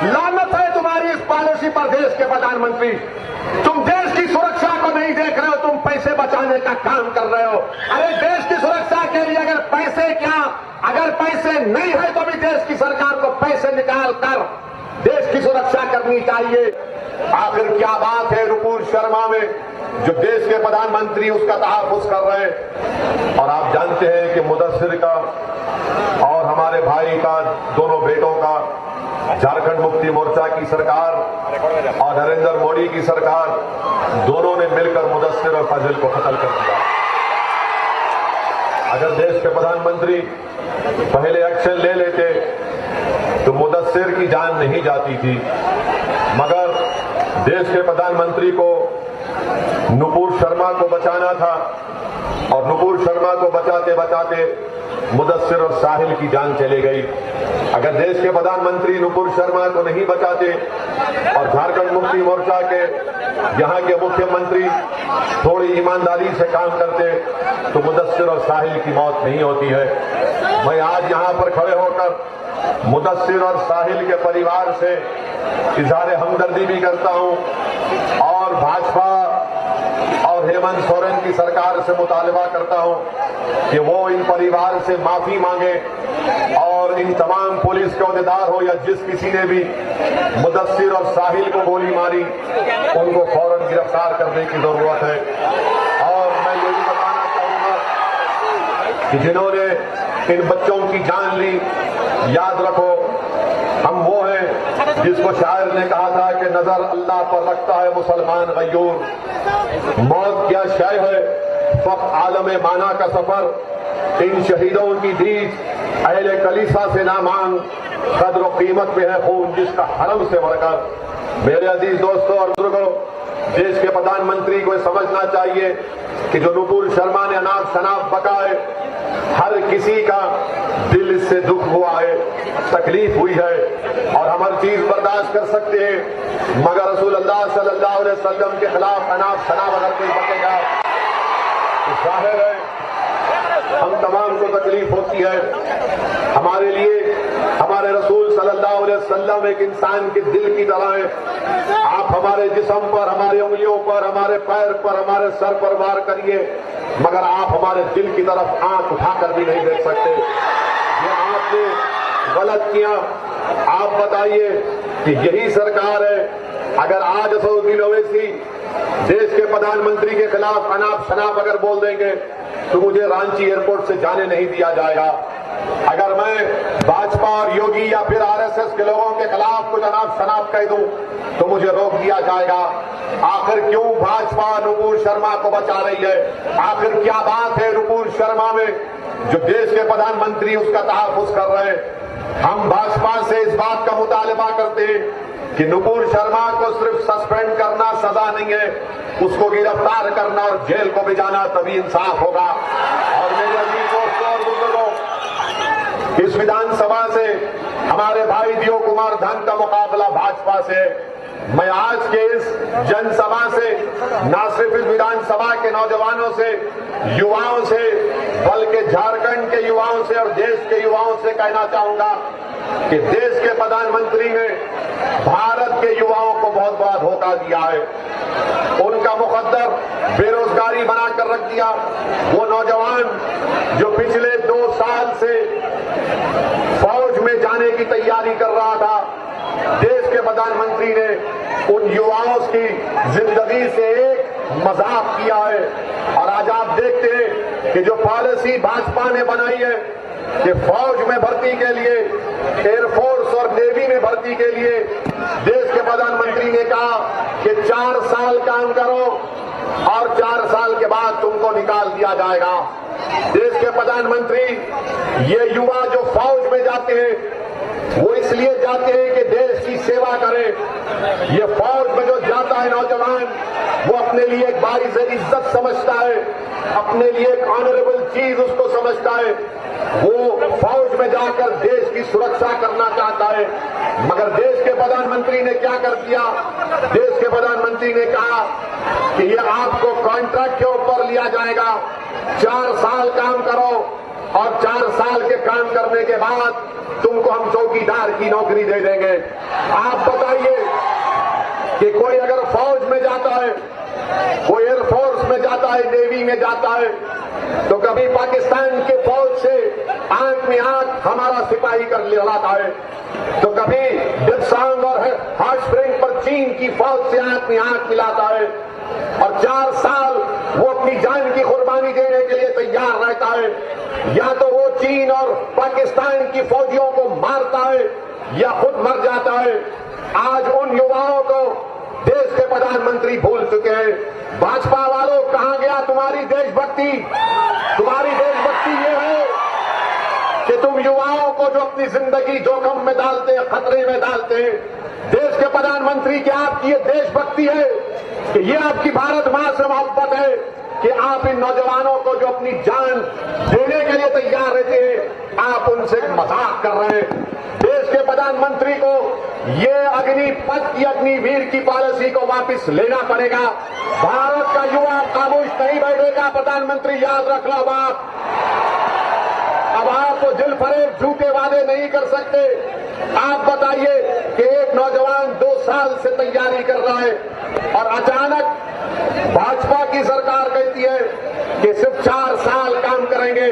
लानत है तुम्हारी इस पॉलिसी पर देश के प्रधानमंत्री। तुम देश की सुरक्षा को नहीं देख रहे हो, तुम पैसे बचाने का काम कर रहे हो। अरे देश की सुरक्षा के लिए अगर पैसे नहीं है तो भी देश की सरकार को पैसे निकाल कर देश की सुरक्षा करनी चाहिए। आखिर क्या बात है नुपुर शर्मा में जो देश के प्रधानमंत्री उसका तहफ्फुज़ कर रहे हैं। और आप जानते हैं कि मुदस्सिर का और हमारे भाई का, दोनों बेटों का, झारखंड मुक्ति मोर्चा की सरकार और नरेंद्र मोदी की सरकार दोनों ने मिलकर मुदस्सिर और फजल को कत्ल कर दिया। अगर देश के प्रधानमंत्री पहले एक्शन ले लेते तो मुदस्सिर की जान नहीं जाती थी, मगर देश के प्रधानमंत्री को नुपुर शर्मा को बचाना था और नुपुर शर्मा को बचाते बचाते मुदस्सिर और साहिल की जान चली गई। अगर देश के प्रधानमंत्री नुपुर शर्मा को नहीं बचाते और झारखंड मुक्ति मोर्चा के यहां के मुख्यमंत्री थोड़ी ईमानदारी से काम करते तो मुदस्सिर और साहिल की मौत नहीं होती है। मैं आज यहां पर खड़े होकर मुदस्सिर और साहिल के परिवार से इजहार हमदर्दी भी करता हूं और भाजपा और हेमंत सोरेन की सरकार से मुतालबा करता हूं कि वो इन परिवार से माफी मांगे और इन तमाम पुलिस के अहदेदार हो या जिस किसी ने भी मुदस्सिर और साहिल को गोली मारी उनको फौरन गिरफ्तार करने की जरूरत है। और मैं ये भी बताना चाहूंगा कि जिन्होंने इन बच्चों की जान ली, याद रखो हम वो हैं जिसको शायर ने कहा था कि नजर अल्लाह पर रखता है मुसलमान गयूर। मौत क्या शय है फक्त आलम माना का सफर, इन शहीदों की दीज अहले कलीसा से ना मांग, कद्र कीमत में है खून जिसका हरम से बढ़कर। मेरे अजीज दोस्तों और बुजुर्गों, देश के प्रधानमंत्री को समझना चाहिए कि जो नुपुर शर्मा ने अनाप शनाप बकाए, हर किसी का दिल से दुख हुआ है, तकलीफ हुई है और हम हर चीज बर्दाश्त कर सकते हैं, मगर रसूलुल्लाह सल्लल्लाहु अलैहि वसल्लम के खिलाफ अनाप शनाप अगर कोई बकेगा तो जाहिर है हम तमाम को तकलीफ होती है। हमारे लिए हमारे रसूल सल्लल्लाहु अलैहि वसल्लम एक इंसान के दिल की तरह है। आप हमारे जिस्म पर, हमारे उंगलियों पर, हमारे पैर पर, हमारे सर पर वार करिए, मगर आप हमारे दिल की तरफ आंख उठाकर भी नहीं देख सकते। ये आपने गलत किया। आप बताइए कि यही सरकार है, अगर आज असदुद्दीन ओवैसी देश के प्रधानमंत्री के खिलाफ अनाप शनाप अगर बोल देंगे तो मुझे रांची एयरपोर्ट से जाने नहीं दिया जाएगा। अगर मैं भाजपा और योगी या फिर आरएसएस के लोगों के खिलाफ कुछ अनाप शनाप कह दूं तो मुझे रोक दिया जाएगा। आखिर क्यों भाजपा नुपुर शर्मा को बचा रही है? आखिर क्या बात है नुपुर शर्मा में जो देश के प्रधानमंत्री उसका तहफ्फुज़ कर रहे हैं? हम भाजपा से इस बात का मुतालबा करते हैं कि नुपुर शर्मा को सिर्फ सस्पेंड करना सजा नहीं है, उसको गिरफ्तार करना और जेल को भी जाना, तभी इंसाफ होगा। और मेरे अजीज दोस्तों और बुजुर्गों, इस विधानसभा से हमारे भाई दियो कुमार धन का मुकाबला भाजपा से। मैं आज के इस जनसभा से न सिर्फ इस विधानसभा के नौजवानों से, युवाओं से, बल्कि झारखंड के युवाओं से और देश के युवाओं से कहना चाहूंगा कि देश के प्रधानमंत्री ने भारत के युवाओं को बहुत बड़ा धोखा दिया है। उनका मुकद्दर बेरोजगारी बनाकर रख दिया। वो नौजवान जो पिछले 2 साल से फौज में जाने की तैयारी कर रहा था, देश के प्रधानमंत्री ने उन युवाओं की जिंदगी से एक मजाक किया है। और आज आप देखते हैं कि जो पॉलिसी भाजपा ने बनाई है कि फौज में भर्ती के लिए, एयरफोर्स और नेवी में भर्ती के लिए देश के प्रधानमंत्री ने कहा कि 4 साल काम करो और 4 साल के बाद तुमको निकाल दिया जाएगा। देश के प्रधानमंत्री ये युवा जो फौज में जाते हैं वो इसलिए जाते हैं कि देश की सेवा करें। ये फौज में जो जाता है नौजवान, वो अपने लिए एक बारिश इज्जत समझता है, अपने लिए एक ऑनरेबल चीज उसको समझता है। वो फौज में जाकर देश की सुरक्षा करना चाहता है। मगर देश के प्रधानमंत्री ने क्या कर दिया? देश के प्रधानमंत्री ने कहा कि ये आपको कॉन्ट्रैक्ट के ऊपर लिया जाएगा, 4 साल काम करो और 4 साल के काम करने के बाद तुमको हम चौकीदार की नौकरी दे देंगे। आप बताइए कि कोई अगर फौज में जाता है, कोई एयरफोर्स में जाता है, नेवी में जाता है, तो कभी पाकिस्तान के फौज से आंख में आंख हमारा सिपाही कर लड़ाता है, तो कभी दिल्सांग और हॉट स्प्रिंग पर चीन की फौज से आंख में आंख मिलाता है, और 4 साल वो अपनी जान की कुर्बानी देने के लिए तैयार रहता है। या तो वो चीन और पाकिस्तान की फौजियों को मारता है या खुद मर जाता है। आज उन युवाओं को देश के प्रधानमंत्री भूल चुके हैं। भाजपा वालों, कहां गया तुम्हारी देशभक्ति? तुम्हारी देशभक्ति ये है कि तुम युवाओं को जो अपनी जिंदगी जोखिम में डालते हैं, खतरे में डालते हैं, देश के प्रधानमंत्री की आपकी ये देशभक्ति है कि ये आपकी भारत मां से मोहब्बत है कि आप इन नौजवानों को जो अपनी जान देने के लिए तैयार रहते हैं, आप उनसे मजाक कर रहे हैं। देश के प्रधानमंत्री को ये अग्निपथ की, अग्निवीर की पॉलिसी को वापस लेना पड़ेगा। भारत का युवा खामोश नहीं बैठेगा। प्रधानमंत्री याद रख लो बात, अब आप तो दिल फरेब झूठे वादे नहीं कर सकते। आप बताइए कि एक नौजवान 2 साल से तैयारी कर रहा है और अचानक भाजपा की सरकार कहती है कि सिर्फ 4 साल काम करेंगे,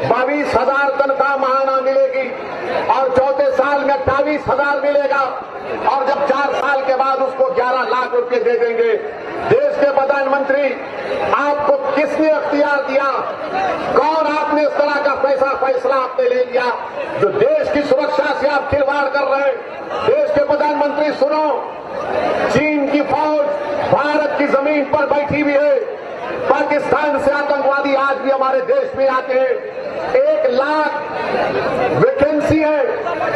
22,000 तनख्वाह महाना मिलेगी और चौथे साल में 28,000 मिलेगा, और जब 4 साल के बाद उसको 11 लाख रुपए दे देंगे। देश के प्रधानमंत्री, आपको किसने अख्तियार दिया? कौन आपने इस तरह का फैसला आपने ले लिया जो देश की सुरक्षा से आप खिलवाड़ कर रहे हैं? देश के प्रधानमंत्री सुनो, चीन की फौज भारत की जमीन पर बैठी हुई है। पाकिस्तान से आतंकवादी आज भी हमारे देश में आते हैं। 1 लाख वैकेंसी है,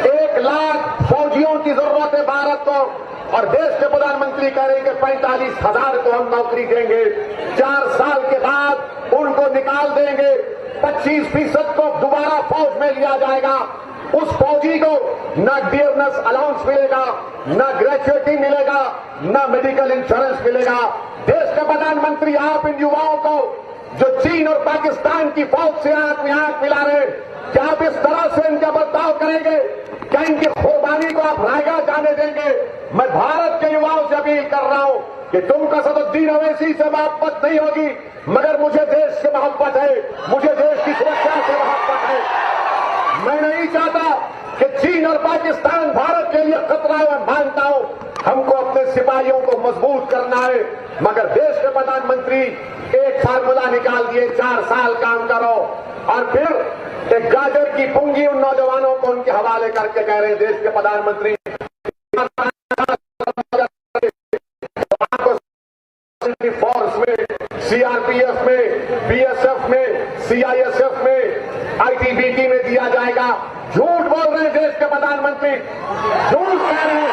1 लाख फौजियों की जरूरत है भारत को, और देश के प्रधानमंत्री कह रहे हैं कि 45,000 को हम नौकरी देंगे, 4 साल के बाद उनको निकाल देंगे, 25% को दोबारा फौज में लिया जाएगा। उस फौजी को न डियरनेस अलाउंस मिलेगा, न ग्रेजुएटी मिलेगा, न मेडिकल इंश्योरेंस मिलेगा। देश के प्रधानमंत्री, आप इन युवाओं को जो चीन और पाकिस्तान की फौज से आंख में आंख मिला रहे, क्या आप इस तरह से इनका बर्ताव करेंगे? क्या इनकी कुर्बानी को आप रायगा जाने देंगे? मैं भारत के युवाओं से अपील कर रहा हूं कि तुमको सदुद्दीन अवैसी से मोहब्बत नहीं होगी, मगर मुझे देश से मोहब्बत है, मुझे देश की सुरक्षा से मोहब्बत है। मैं नहीं चाहता कि चीन और पाकिस्तान भारत के लिए खतरा है। मैं मानता हूं हमको अपने सिपाहियों को मजबूत करना है, मगर देश के प्रधानमंत्री एक फार्मूला निकाल दिए, 4 साल काम करो, और फिर एक गाजर की पुंगी उन नौजवानों को उनके हवाले करके कह रहे हैं देश के प्रधानमंत्री फोर्स में, सीआरपीएफ में, बीएसएफ में, सीआईएसएफ में, आईटीबीपी में दिया जाएगा। झूठ बोल रहे हैं देश के प्रधानमंत्री, झूठ कह रहे हैं।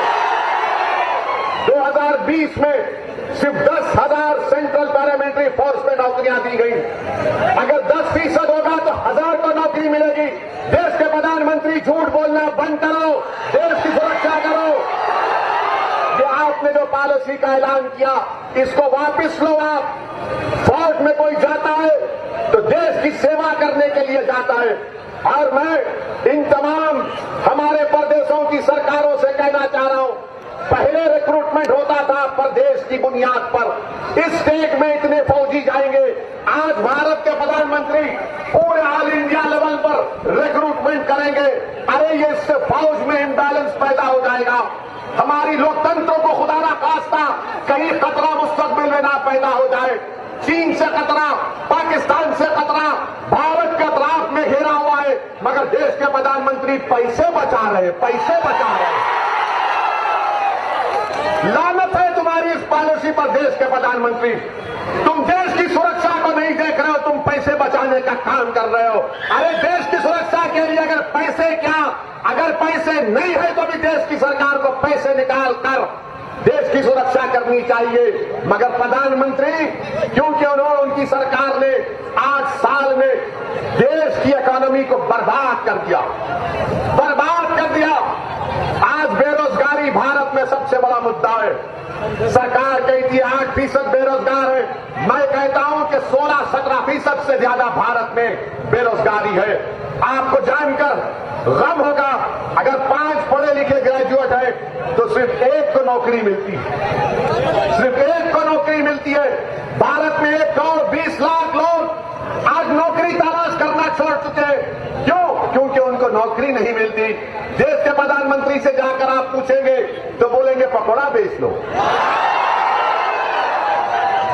2020 में सिर्फ 10,000 सेंट्रल पैरामिलिट्री फोर्स में नौकरियां दी गई। अगर 10% होगा तो 1,000 को नौकरी मिलेगी। देश के प्रधानमंत्री, झूठ बोलना बंद करो, देश की सुरक्षा करो। ये आपने जो पॉलिसी का ऐलान किया, इसको वापस लो। आप फौज में कोई जाता है तो देश की सेवा करने के लिए जाता है, और मैं इन तमाम हमारे प्रदेशों की सरकारों से कहना चाह रहा हूं, पहले रिक्रूटमेंट होता था प्रदेश की बुनियाद पर, इस स्टेट में इतने फौजी जाएंगे। आज भारत के प्रधानमंत्री पूरे ऑल इंडिया लेवल पर रिक्रूटमेंट करेंगे। अरे ये इससे फौज में इम्बैलेंस पैदा हो जाएगा, हमारी लोकतंत्र को खुदा ना खास्ता कहीं खतरा मुस्तकबिल में ना पैदा हो जाए। चीन से खतरा, पाकिस्तान से खतरा, भारत के अतराफ में घेरा हुआ है, मगर देश के प्रधानमंत्री पैसे बचा रहे, पैसे बचा रहे। लानत है तुम्हारी इस पॉलिसी पर देश के प्रधानमंत्री। तुम देश की सुरक्षा को नहीं देख रहे हो, तुम पैसे बचाने का काम कर रहे हो। अरे देश की सुरक्षा के लिए अगर पैसे क्या, अगर पैसे नहीं है तो भी देश की सरकार को पैसे निकाल कर देश की सुरक्षा करनी चाहिए। मगर प्रधानमंत्री, क्योंकि उन्होंने, उनकी सरकार ने 8 साल में देश की इकोनॉमी को बर्बाद कर दिया, बर्बाद कर दिया। आज बेरोजगारी भारत में सबसे बड़ा मुद्दा है। सरकार कहती है 8% बेरोजगार है, मैं कहता हूं कि 16-17% से ज्यादा भारत में बेरोजगारी है। आपको जानकर गम होगा। अगर 5 पढ़े लिखे ग्रेजुएट है तो सिर्फ एक को नौकरी मिलती है, सिर्फ एक को नौकरी मिलती है। भारत में 1 करोड़ 20 लाख लोग आज नौकरी तलाश करना छोड़ चुके हैं। क्यों? क्योंकि उनको नौकरी नहीं मिलती। देश के प्रधानमंत्री से जाकर आप पूछेंगे तो बोलेंगे पकौड़ा बेच लो।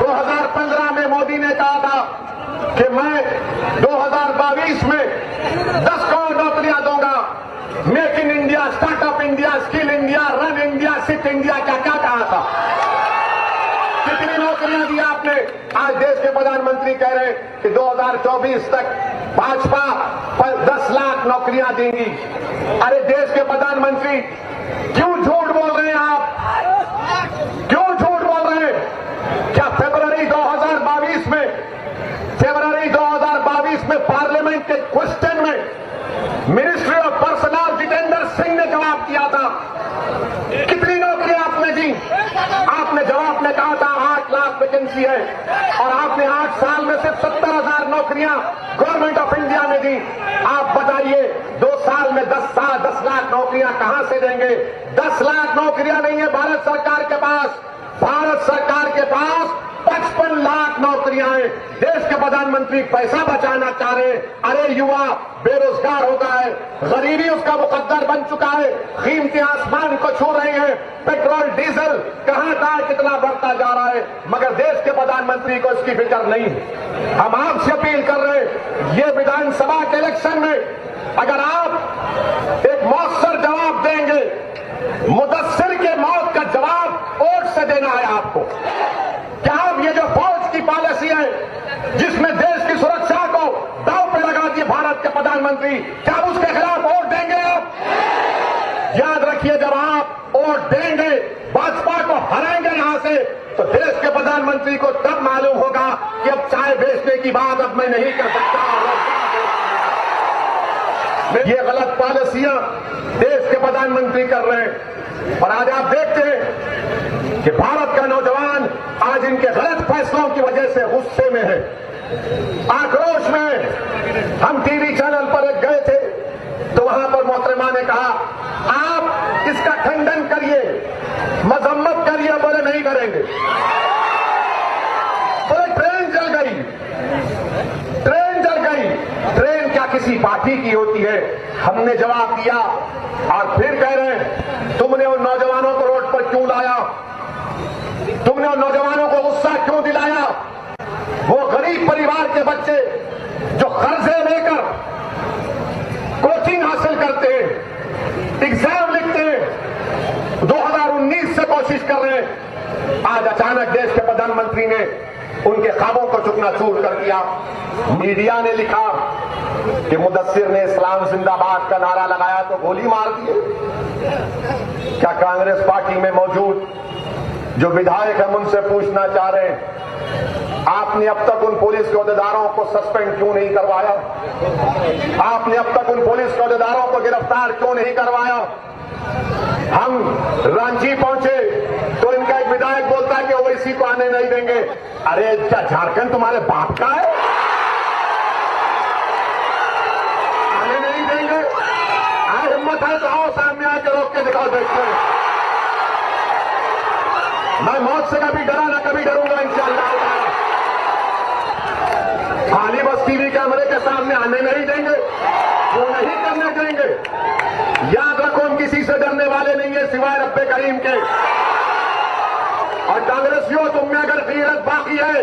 2015 में मोदी ने कहा था कि मैं 2022 में 10 करोड़ नौकरियां दूंगा। Make in India, startup India, skill India, run India, sit India, क्या क्या कहा था? कितनी नौकरियां दी आपने? आज देश के प्रधानमंत्री कह रहे हैं कि 2024 तक भाजपा 10 लाख नौकरियां देंगी। अरे देश के प्रधानमंत्री क्यों झूठ बोल रहे हैं आप? क्यों झूठ बोल रहे हैं? क्या फरवरी 2022 में पार्लियामेंट के क्वेश्चन में ministry of personal Jitendra Singh ने जवाब दिया था? कितनी नौकरी आपने दी? आपने जवाब में कहा था 8 लाख वैकेंसी है और आपने 8 साल में सिर्फ 70,000 नौकरियां गवर्नमेंट ऑफ इंडिया में दी। आप बताइए 2 साल में 10 लाख नौकरियां कहां से देंगे? 10 लाख नौकरियां नहीं है भारत सरकार के पास। भारत सरकार के पास 55 लाख नौकरियां हैं। देश के प्रधानमंत्री पैसा बचाना चाह रहे हैं। अरे युवा बेरोजगार हो गया है, गरीबी उसका मुकद्दर बन चुका है, कीमतें आसमान को छू रही हैं, पेट्रोल डीजल कहां कहां कितना बढ़ता जा रहा है, मगर देश के प्रधानमंत्री को इसकी फिक्र नहीं है। हम आपसे अपील कर रहे हैं, ये विधानसभा के इलेक्शन में अगर आप एक मौसर जवाब देंगे, मुदस्सिर के मौत का जवाब वोट से देना है आपको। क्या आप ये जो फौज की पॉलिसी है जिसमें देश की सुरक्षा को दांव पे लगा दिए भारत के प्रधानमंत्री, क्या उसके खिलाफ वोट देंगे आप? याद रखिए, जब आप वोट देंगे, भाजपा को हराएंगे यहां से, तो देश के प्रधानमंत्री को तब मालूम होगा कि अब चाय बेचने की बात अब मैं नहीं कर सकता। ये गलत पॉलिसियां देश के प्रधानमंत्री कर रहे हैं और आज आप देखते हैं कि भारत का नौजवान आज इनके गलत फैसलों की वजह से गुस्से में है, आक्रोश में। हम टीवी चैनल पर एक गए थे तो वहां पर मोहतरमा ने कहा आप इसका खंडन करिए, मजम्मत करिए। बोले नहीं करेंगे। बोले ट्रेन जल गई, ट्रेन जल गई। ट्रेन क्या किसी पार्टी की होती है? हमने जवाब दिया और फिर कह रहे हैं तुमने उन नौजवानों को रोड पर क्यों लाया? तुमने उन नौजवानों को गुस्सा क्यों दिलाया? वो गरीब परिवार के बच्चे जो कर्जे लेकर कोचिंग हासिल करते हैं, एग्जाम लिखते हैं, 2019 से कोशिश कर रहे हैं, आज अचानक देश के प्रधानमंत्री ने उनके ख्वाबों को चुकनाचूर कर दिया। मीडिया ने लिखा कि मुदस्सिर ने इस्लाम जिंदाबाद का नारा लगाया तो गोली मार दिए। क्या कांग्रेस पार्टी में मौजूद जो विधायक है उनसे पूछना चाह रहे हैं, आपने अब तक उन पुलिस के अहदेदारों को सस्पेंड क्यों नहीं करवाया? आपने अब तक उन पुलिस के अहदेदारों को गिरफ्तार क्यों नहीं करवाया? हम रांची पहुंचे तो इनका एक विधायक बोलता है कि ओवैसी को आने नहीं देंगे। अरे क्या झारखंड तुम्हारे बाप का है? आने नहीं देंगे? आज हिम्मत है तो आओ सामने आके रोक के दिखाओ, देखते हैं। मैं मौत से कभी डरा ना कभी डरूंगा इंशाअल्लाह। खाली बस टीवी कैमरे के सामने आने नहीं देंगे, वो नहीं करने देंगे। याद रखो, हम किसी से डरने वाले नहीं है सिवाय रब्बे करीम के। और कांग्रेसियों, तुम में अगर गैरत बाकी है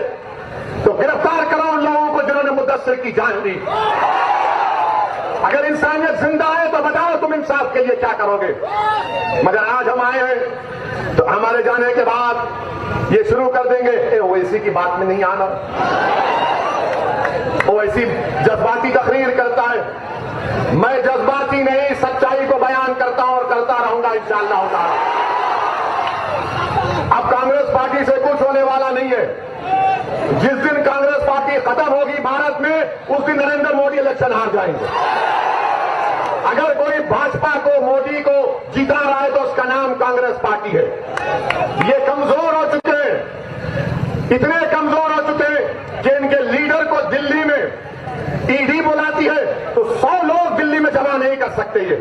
तो गिरफ्तार करो उन लोगों को जिन्होंने मुदस्सिर की जान दी। अगर इंसानियत जिंदा है तो बताओ तुम इंसाफ के लिए क्या करोगे? मगर आज हम आए हैं तो हमारे जाने के बाद ये शुरू कर देंगे ओवैसी की बात में नहीं आना। ओवैसी जज्बाती तकरीर करता है। मैं जज्बाती नहीं, सच्चाई को बयान करता हूं और करता रहूंगा इंशाअल्लाह ताला। अब कांग्रेस पार्टी से कुछ होने वाला नहीं है। जिस दिन कांग्रेस पार्टी खत्म होगी भारत में, उस दिन नरेंद्र मोदी इलेक्शन हार जाएंगे। अगर कोई भाजपा को, मोदी को जिता रहा है तो उसका नाम कांग्रेस पार्टी है। ये कमजोर हो चुके हैं, इतने कमजोर हो चुके हैं कि इनके लीडर को दिल्ली में ईडी बुलाती है तो 100 लोग दिल्ली में जमा नहीं कर कर सकते ये।